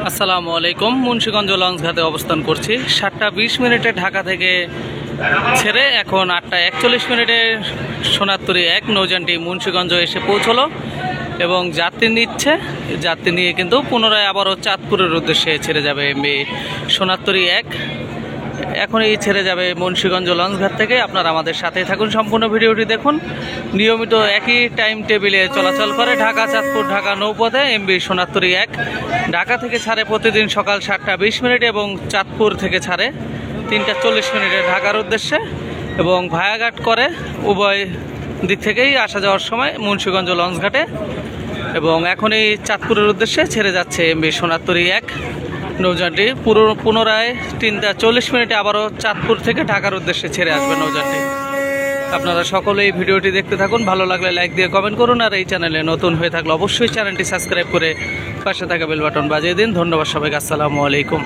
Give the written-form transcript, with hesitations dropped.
আসসালামু আলাইকুম। মুন্সিগঞ্জ লঞ্চঘাটে অবস্থান করছি। 7:20 ঢাকা থেকে ছেড়ে এখন 8:41 সোনারতরী 1 নৌযানটি মুন্সিগঞ্জ এসে পৌঁছলো এবং যাত্রী নিয়ে কিন্তু পুনরায় আবারও চাঁদপুরের উদ্দেশ্যে ছেড়ে যাবে এমবি সোনারতরী 1। এখনই ছেড়ে যাবে মুন্সিগঞ্জ লঞ্চঘাট থেকে। আপনারা আমাদের সাথেই থাকুন, সম্পূর্ণ ভিডিওটি দেখুন। নিয়মিত একই টাইম টেবিলে চলাচল করে ঢাকা চাঁদপুর ঢাকা নৌপথে এমবি সোনারতরী 1। ঢাকা থেকে ছাড়ে প্রতিদিন সকাল 7:20 এবং চাঁদপুর থেকে ছাড়ে 3:40 ঢাকার উদ্দেশ্যে এবং ভায়াঘাট করে উভয় দিক থেকেই আসা যাওয়ার সময় মুন্সিগঞ্জ লঞ্চঘাটে। এবং এখনই চাঁদপুরের উদ্দেশ্যে ছেড়ে যাচ্ছে এমবি সোনারতরী 1 নৌযানটি। পুনরায় 3:40 আবারও চাঁদপুর থেকে ঢাকার উদ্দেশ্যে ছেড়ে আসবে নৌযানটি। আপনারা সকলেই ভিডিওটি দেখতে থাকুন। ভালো লাগলে লাইক দিয়ে কমেন্ট করুন, আর এই চ্যানেলে নতুন হয়ে থাকলে অবশ্যই চ্যানেলটি সাবস্ক্রাইব করে পাশে থাকা বেল বাটন বাজিয়ে দিন। ধন্যবাদ সবাইকে। আসসালামু আলাইকুম।